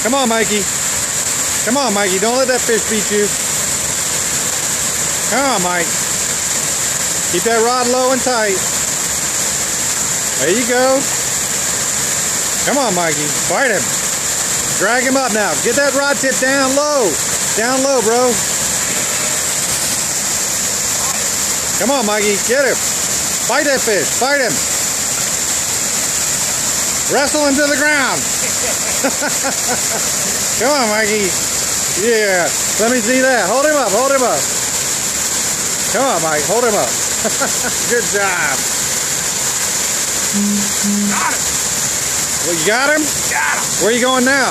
Come on, Mikey. Come on, Mikey. Don't let that fish beat you. Come on, Mike. Keep that rod low and tight. There you go. Come on, Mikey. Fight him. Drag him up now. Get that rod tip down low. Down low, bro. Come on, Mikey. Get him. Fight that fish. Fight him. Wrestle him to the ground. Come on, Mikey. Yeah. Let me see that. Hold him up. Hold him up. Come on, Mike. Hold him up. Good job. Got him. Well, you got him? Got him. Where are you going now?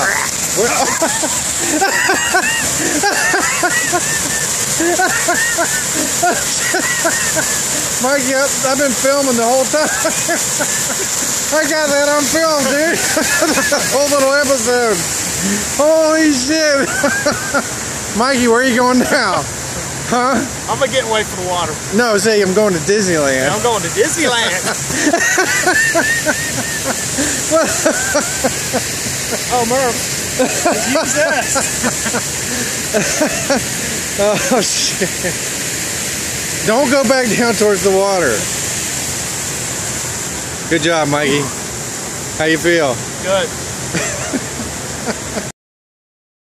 Mikey, I've been filming the whole time. I got that on film, dude. The whole little episode. Holy shit. Mikey, where are you going now? Huh? I'm gonna get away from the water. No, say I'm going to Disneyland. I'm going to Disneyland. Oh, Murph. Use this. Oh, shit. Don't go back down towards the water. Good job, Mikey. How you feel? Good.